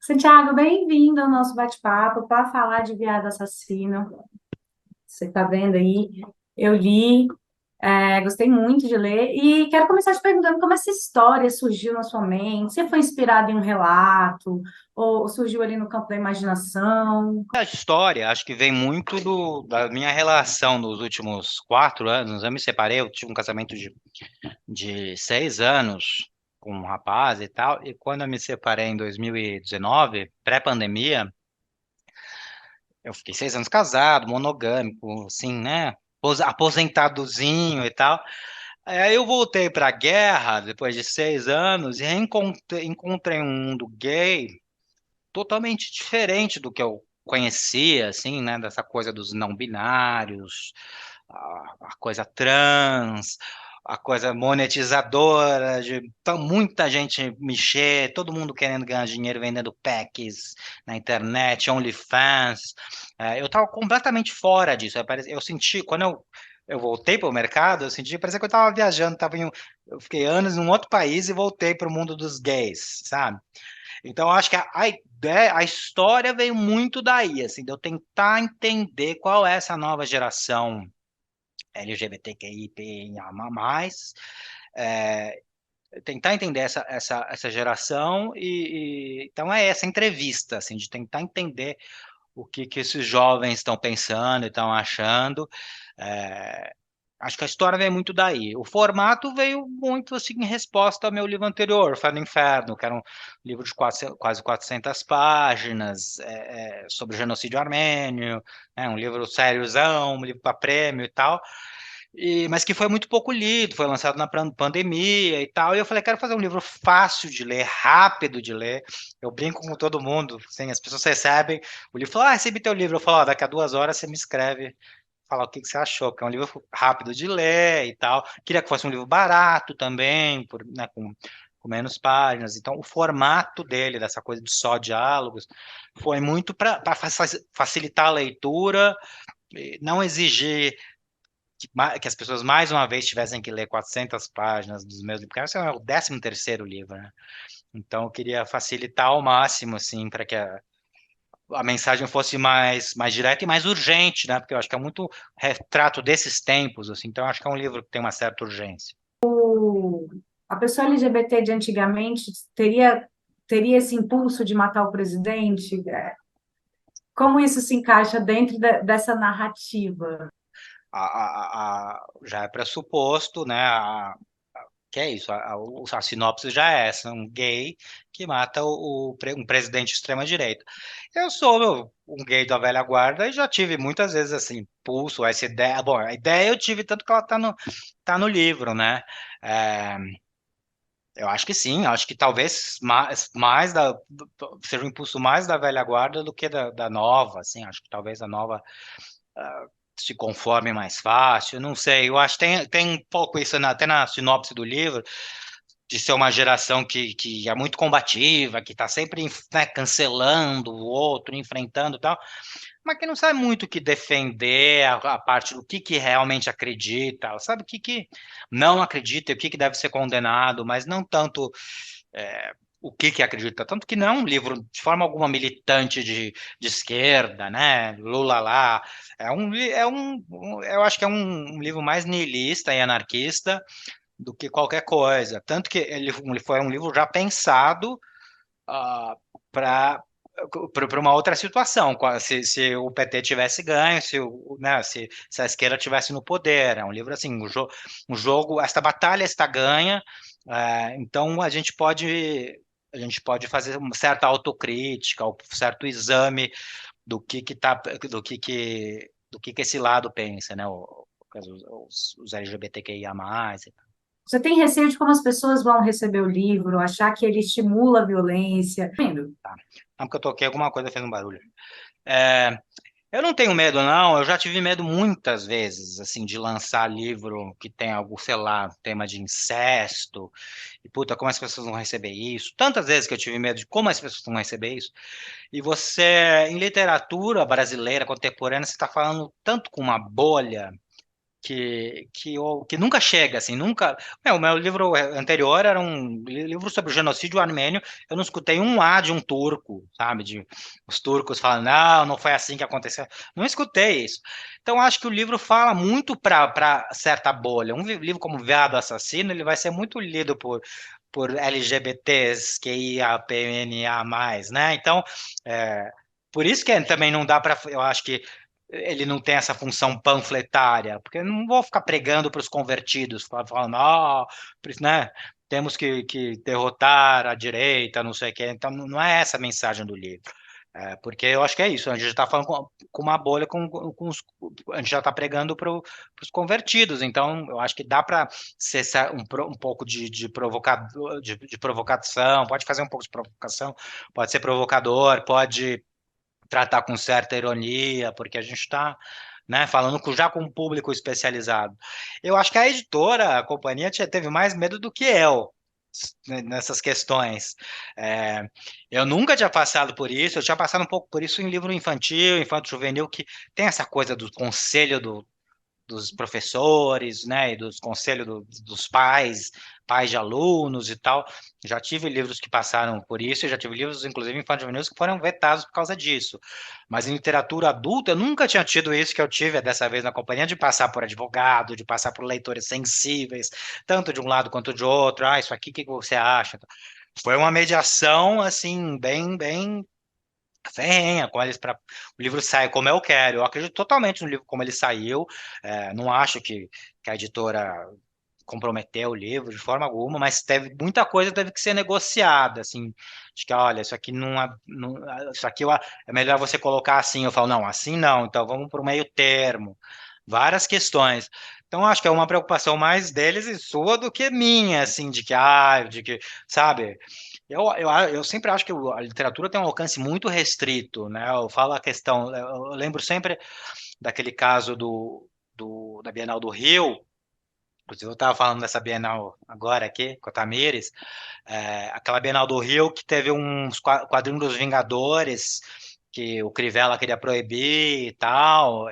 Santiago, bem-vindo ao nosso bate-papo para falar de Viado Assassino. Você está vendo aí? Eu li, gostei muito de ler e quero começar te perguntando como essa história surgiu na sua mente. Você foi inspirado em um relato ou surgiu ali no campo da imaginação? A história, acho que vem muito da minha relação nos últimos 4 anos. Eu me separei, eu tive um casamento de 6 anos com um rapaz e tal, e quando eu me separei em 2019, pré-pandemia, eu fiquei 6 anos casado, monogâmico, assim, né? Aposentadozinho e tal. Aí eu voltei para a guerra depois de 6 anos e encontrei um mundo gay totalmente diferente do que eu conhecia, assim, né? Dessa coisa dos não binários, a coisa trans, a coisa monetizadora, de muita gente mexer, todo mundo querendo ganhar dinheiro vendendo packs na internet, OnlyFans. Eu estava completamente fora disso. Eu senti, quando eu voltei para o mercado, eu senti, parecia que eu estava viajando, eu fiquei anos em um outro país e voltei para o mundo dos gays, sabe? Então, eu acho que a ideia, a história veio muito daí, assim, de eu tentar entender qual é essa nova geração LGBTQIA+, é, tentar entender essa geração então é essa entrevista, assim, de tentar entender o que esses jovens estão pensando e estão achando. É, acho que a história veio muito daí. O formato veio muito assim em resposta ao meu livro anterior, Fé no Inferno, que era um livro de quase 400 páginas, sobre o genocídio armênio, né, um livro sériozão, um livro para prêmio e tal. Mas que foi muito pouco lido, foi lançado na pandemia e tal. E eu falei, quero fazer um livro fácil de ler, rápido de ler. Eu brinco com todo mundo, assim, as pessoas recebem o livro, falam, recebi teu livro. Eu falo, daqui a 2 horas você me escreve, falar o que você achou, porque é um livro rápido de ler e tal. Queria que fosse um livro barato também, né, com menos páginas. Então, o formato dele, dessa coisa de só diálogos, foi muito para facilitar a leitura, não exigir que as pessoas mais uma vez tivessem que ler 400 páginas dos meus livros, porque esse é o 13º livro, né? Então eu queria facilitar ao máximo, assim, para que a mensagem fosse mais direta e mais urgente, né? Porque eu acho que é muito retrato desses tempos, assim. Então eu acho que é um livro que tem uma certa urgência. A pessoa LGBT de antigamente teria esse impulso de matar o presidente? Como isso se encaixa dentro dessa narrativa? Já é pressuposto, né? Que é isso, a sinopse já é essa, um gay que mata um presidente de extrema-direita. Eu sou um gay da velha guarda e já tive muitas vezes assim, pulso, essa ideia. Bom, a ideia eu tive tanto que ela tá no livro, né? É, eu acho que sim, acho que talvez seja um impulso mais da velha guarda do que da nova, assim, acho que talvez a nova se conforme mais fácil, não sei, eu acho que tem um pouco isso até na sinopse do livro, de ser uma geração que é muito combativa, que está sempre, né, cancelando o outro, enfrentando e tal, mas que não sabe muito o que defender, a parte do que realmente acredita, ela sabe o que não acredita e o que deve ser condenado, mas não tanto o que acredita. Tanto que não é um livro de forma alguma militante de esquerda, né? Lula lá. Eu acho que é um livro mais nihilista e anarquista do que qualquer coisa. Tanto que ele foi um livro já pensado para uma outra situação, se o PT tivesse ganho, né, se a esquerda tivesse no poder. É um livro assim, um jogo, esta batalha está ganha, então a gente pode fazer uma certa autocrítica, um certo exame do que esse lado pensa, né? Os LGBTQIA+. Você tem receio de como as pessoas vão receber o livro, achar que ele estimula a violência? Tá. Não, porque eu toquei alguma coisa fez um barulho. É, eu não tenho medo, não. Eu já tive medo muitas vezes, assim, de lançar livro que tem algo, sei lá, tema de incesto. E, puta, como as pessoas vão receber isso? Tantas vezes que eu tive medo de como as pessoas vão receber isso. E você, em literatura brasileira contemporânea, você está falando tanto com uma bolha. que nunca chega, assim, nunca. O meu livro anterior era um livro sobre o genocídio armênio. Eu não escutei um A de um turco, sabe? De os turcos falando, não, não foi assim que aconteceu. Não escutei isso. Então, acho que o livro fala muito para certa bolha. Um livro como Veado Assassino, ele vai ser muito lido por LGBTs, QIAPNA+, né? Então, é, por isso que também não dá para. Eu acho que ele não tem essa função panfletária, porque eu não vou ficar pregando para os convertidos, falando, né, temos que derrotar a direita, não sei o quê. Então, não é essa a mensagem do livro. Porque eu acho que é isso, a gente já está falando com uma bolha, a gente já está pregando para os convertidos, então eu acho que dá para ser um pouco de provocação, pode fazer um pouco de provocação, pode ser provocador, pode tratar com certa ironia, porque a gente está, né, falando já com um público especializado. Eu acho que a editora, a companhia, teve mais medo do que eu nessas questões. É, eu nunca tinha passado por isso, eu tinha passado um pouco por isso em livro infantil, infanto-juvenil, que tem essa coisa do conselho dos professores, né, e dos conselhos dos pais, pais de alunos e tal. Já tive livros que passaram por isso, e já tive livros, inclusive infantis que foram vetados por causa disso. Mas em literatura adulta, eu nunca tinha tido isso que eu tive dessa vez na companhia, de passar por advogado, de passar por leitores sensíveis, tanto de um lado quanto de outro. Ah, isso aqui, o que você acha? Foi uma mediação, assim, bem ferrenha com eles para o livro sair como eu quero. Eu acredito totalmente no livro como ele saiu. Não acho que a editora comprometeu o livro de forma alguma, mas teve muita coisa que teve que ser negociada, assim, de que, olha, isso aqui isso aqui é melhor você colocar assim. Eu falo, não, assim não, então vamos para o meio termo. Várias questões. Então, acho que é uma preocupação mais deles e sua do que minha, assim, sabe? Eu sempre acho que a literatura tem um alcance muito restrito, né? Eu falo a questão, eu lembro sempre daquele caso da Bienal do Rio. Inclusive, eu estava falando dessa Bienal agora aqui, com a Tamires, aquela Bienal do Rio que teve uns quadrinhos dos Vingadores, que o Crivella queria proibir e tal.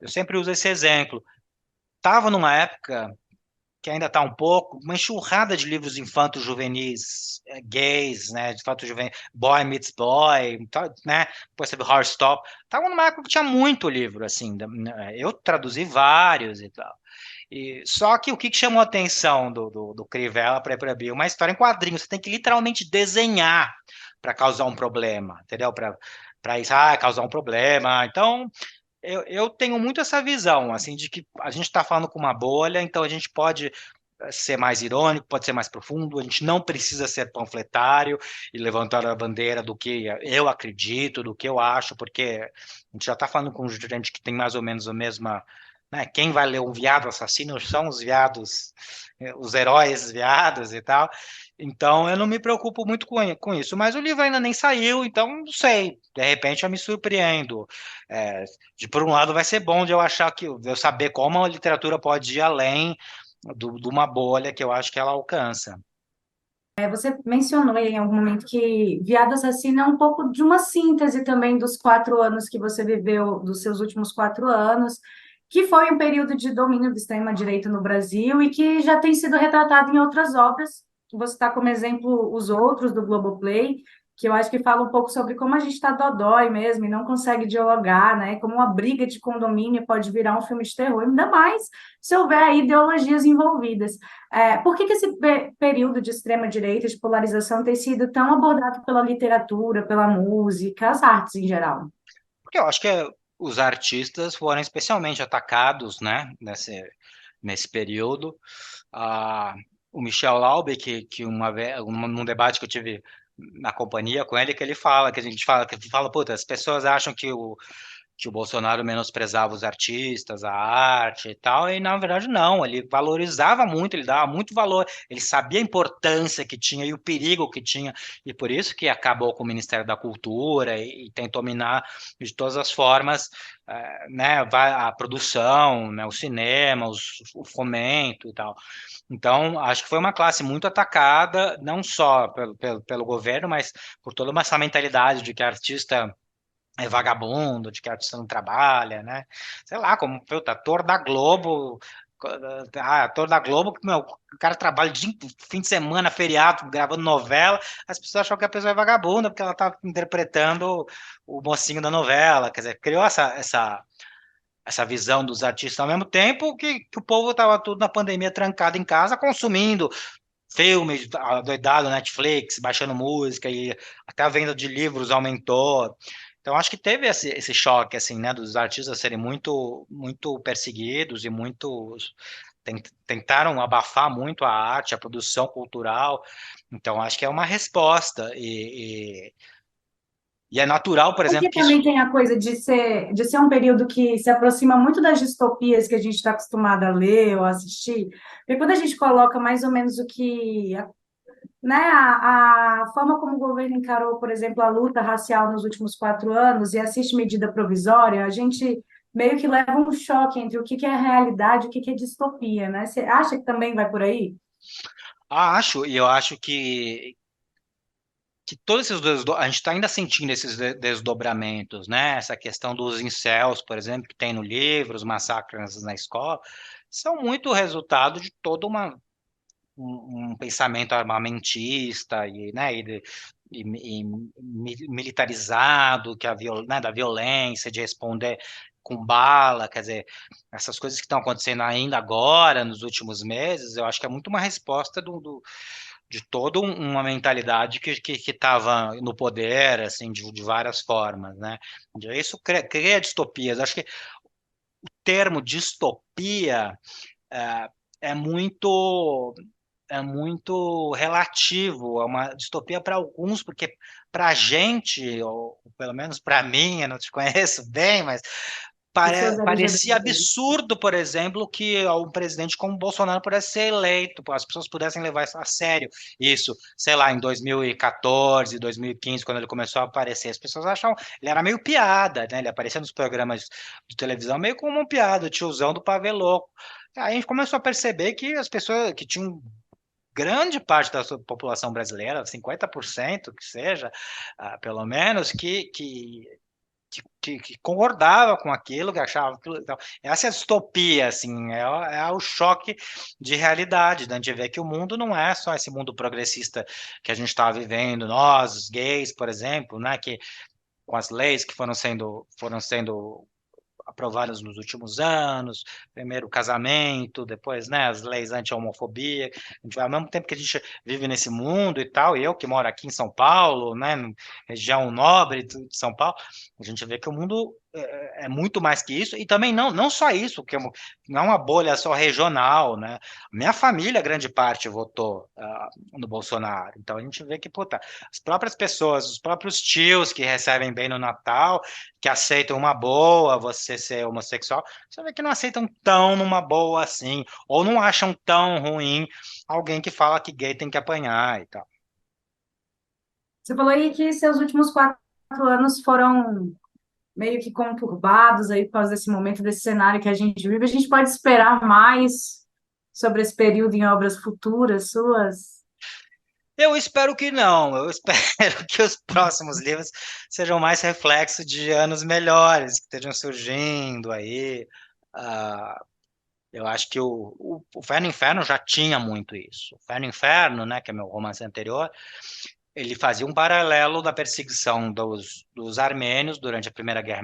Eu sempre uso esse exemplo. Tava numa época que ainda está um pouco, uma enxurrada de livros infantos juvenis, gays, né, de infantos juvenis, Boy Meets Boy, né, depois teve Horror Stop. Tava numa época que tinha muito livro, assim, eu traduzi vários e tal. Só que o que chamou a atenção do Crivella para proibir uma história em quadrinhos, você tem que literalmente desenhar para causar um problema, entendeu? Para isso, causar um problema. Então, eu tenho muito essa visão, assim, de que a gente está falando com uma bolha, então a gente pode ser mais irônico, pode ser mais profundo, a gente não precisa ser panfletário e levantar a bandeira do que eu acredito, do que eu acho, porque a gente já está falando com gente que tem mais ou menos a mesma, né? Quem vai ler um viado assassino são os viados, os heróis viados e tal. Então eu não me preocupo muito com isso, mas o livro ainda nem saiu, então não sei. De repente eu me surpreendo. É, por um lado vai ser bom de eu achar que eu saber como a literatura pode ir além de uma bolha que eu acho que ela alcança. Você mencionou em algum momento que Viado Assassino é um pouco de uma síntese também dos 4 anos que você viveu, dos seus últimos 4 anos, que foi um período de domínio do extrema-direita no Brasil e que já tem sido retratado em outras obras. Você está como exemplo os outros do Globoplay, que eu acho que fala um pouco sobre como a gente está dodói mesmo e não consegue dialogar, né? Como uma briga de condomínio pode virar um filme de terror, ainda mais se houver aí ideologias envolvidas. Por que que esse período de extrema-direita, de polarização, tem sido tão abordado pela literatura, pela música, as artes em geral? Porque eu acho que os artistas foram especialmente atacados, né, nesse período. Ah, o Michel Laube, que uma vez, num debate que eu tive na companhia com ele, que ele fala, puta, as pessoas acham que o Bolsonaro menosprezava os artistas, a arte e tal, e na verdade não, ele valorizava muito, ele dava muito valor, ele sabia a importância que tinha e o perigo que tinha, e por isso que acabou com o Ministério da Cultura e tentou minar de todas as formas, né, a produção, né, o cinema, o fomento e tal. Então, acho que foi uma classe muito atacada, não só pelo governo, mas por toda essa mentalidade de que artista é vagabundo, de que artista não trabalha, né? Sei lá, como puta, ator da Globo, ator da Globo, meu, o cara trabalha fim de semana, feriado, gravando novela, as pessoas acham que a pessoa é vagabunda porque ela tá interpretando o mocinho da novela, quer dizer, criou essa visão dos artistas ao mesmo tempo que o povo estava tudo na pandemia trancado em casa, consumindo filmes, doidado, Netflix, baixando música e até a venda de livros aumentou. Então acho que teve esse choque assim, né, dos artistas serem muito perseguidos e muito tentaram abafar muito a arte, a produção cultural. Então acho que é uma resposta e é natural, por exemplo, Porque que isso. também tem a coisa de ser um período que se aproxima muito das distopias que a gente está acostumado a ler ou assistir. Porque quando a gente coloca mais ou menos o que, né, a forma como o governo encarou, por exemplo, a luta racial nos últimos 4 anos e assiste medida provisória, a gente meio que leva um choque entre o que que é realidade e o que que é distopia, né? Você acha que também vai por aí? Acho, e eu acho que todos esses a gente está ainda sentindo esses desdobramentos, né? Essa questão dos incels, por exemplo, que tem no livro, os massacres na escola, são muito resultado de todo um pensamento armamentista e, né, militarizado, que né, da violência, de responder com bala, quer dizer, essas coisas que estão acontecendo ainda agora, nos últimos meses, eu acho que é muito uma resposta de toda uma mentalidade que estava no poder, assim, de várias formas, né? Isso cria distopias. Acho que o termo distopia é, é muito é muito relativo, é uma distopia para alguns, porque para a gente, ou pelo menos para mim, eu não te conheço bem, mas Pessoas parecia LGBT. absurdo, por exemplo, que um presidente como Bolsonaro pudesse ser eleito, as pessoas pudessem levar isso a sério. Isso, sei lá, em 2014, 2015, quando ele começou a aparecer, as pessoas achavam, ele era meio piada, né? Ele aparecia nos programas de televisão meio como uma piada, o tiozão do pavê louco. Aí a gente começou a perceber que as pessoas que tinham grande parte da sua população brasileira, 50% que seja, pelo menos, que concordava com aquilo, que achava aquilo. Então, essa é a distopia, assim, é o choque de realidade, né? De ver que o mundo não é só esse mundo progressista que a gente está vivendo, nós, os gays, por exemplo, né? Que com as leis que foram sendo aprovadas nos últimos anos, primeiro o casamento, depois, né, as leis anti-homofobia. Ao mesmo tempo que a gente vive nesse mundo e tal, e eu que moro aqui em São Paulo, né, região nobre de São Paulo, a gente vê que o mundo é muito mais que isso, e também não só isso, que não é uma bolha só regional, né? Minha família, grande parte, votou no Bolsonaro. Então a gente vê que, puta, as próprias pessoas, os próprios tios que recebem bem no Natal, que aceitam uma boa você ser homossexual, você vê que não aceitam tão numa boa assim, ou não acham tão ruim alguém que fala que gay tem que apanhar e tal. Você falou aí que seus últimos 4 anos foram meio que conturbados aí por causa desse momento, desse cenário que a gente vive. A gente pode esperar mais sobre esse período em obras futuras suas? Eu espero que não, eu espero que os próximos livros sejam mais reflexo de anos melhores, que estejam surgindo aí. Ah, eu acho que o Fé no Inferno já tinha muito isso. O Fé no Inferno, né, que é meu romance anterior, ele fazia um paralelo da perseguição dos armênios durante a Primeira Guerra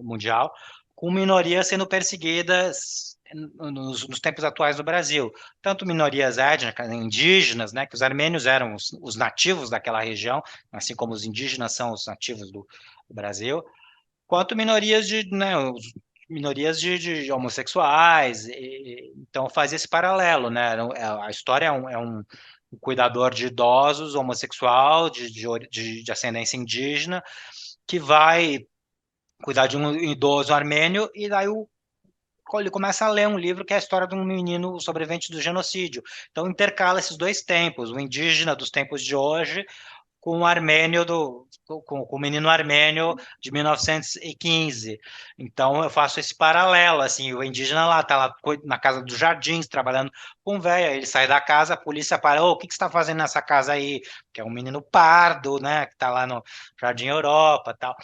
Mundial, com minorias sendo perseguidas nos tempos atuais do Brasil. Tanto minorias étnicas, indígenas, né, que os armênios eram os nativos daquela região, assim como os indígenas são os nativos do Brasil, quanto minorias de homossexuais. Então faz esse paralelo, né? A história é um cuidador de idosos, homossexual, de ascendência indígena, que vai cuidar de um idoso armênio, e daí ele começa a ler um livro que é a história de um menino sobrevivente do genocídio. Então intercala esses dois tempos, o indígena dos tempos de hoje com o armênio com o menino armênio de 1915. Então eu faço esse paralelo, assim, o indígena lá tá lá na casa dos jardins trabalhando com velho, ele sai da casa, a polícia para, ô, o que que você está fazendo nessa casa aí? Que é um menino pardo, né, que tá lá no Jardim Europa, tal.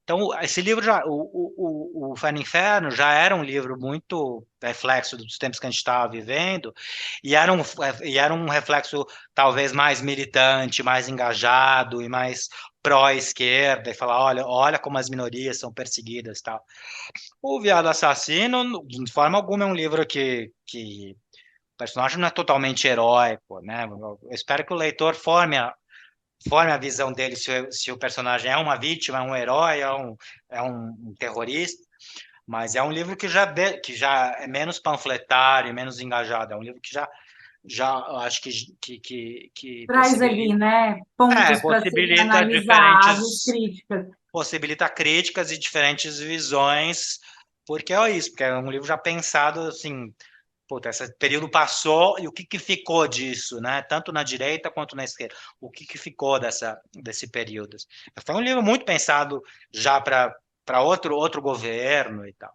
Então, esse livro já, o Fé no Inferno já era um livro muito reflexo dos tempos que a gente estava vivendo, e era um reflexo talvez mais militante, mais engajado e mais pró-esquerda, e falar, olha como as minorias são perseguidas, tal. O Viado Assassino, de forma alguma, é um livro que o personagem não é totalmente heróico, né? Eu espero que o leitor forme a visão dele se o personagem é uma vítima, é um herói, é um terrorista, mas é um livro que já é menos panfletário, menos engajado, é um livro que já acho que Traz ali, possibilita, né, pontos para serem possibilita analisados, diferentes, críticas. possibilita críticas e diferentes visões, porque é isso, porque é um livro já pensado assim, puta, esse período passou e o que que ficou disso, né? Tanto na direita quanto na esquerda. O que que ficou desse período? Foi um livro muito pensado já para outro governo e tal.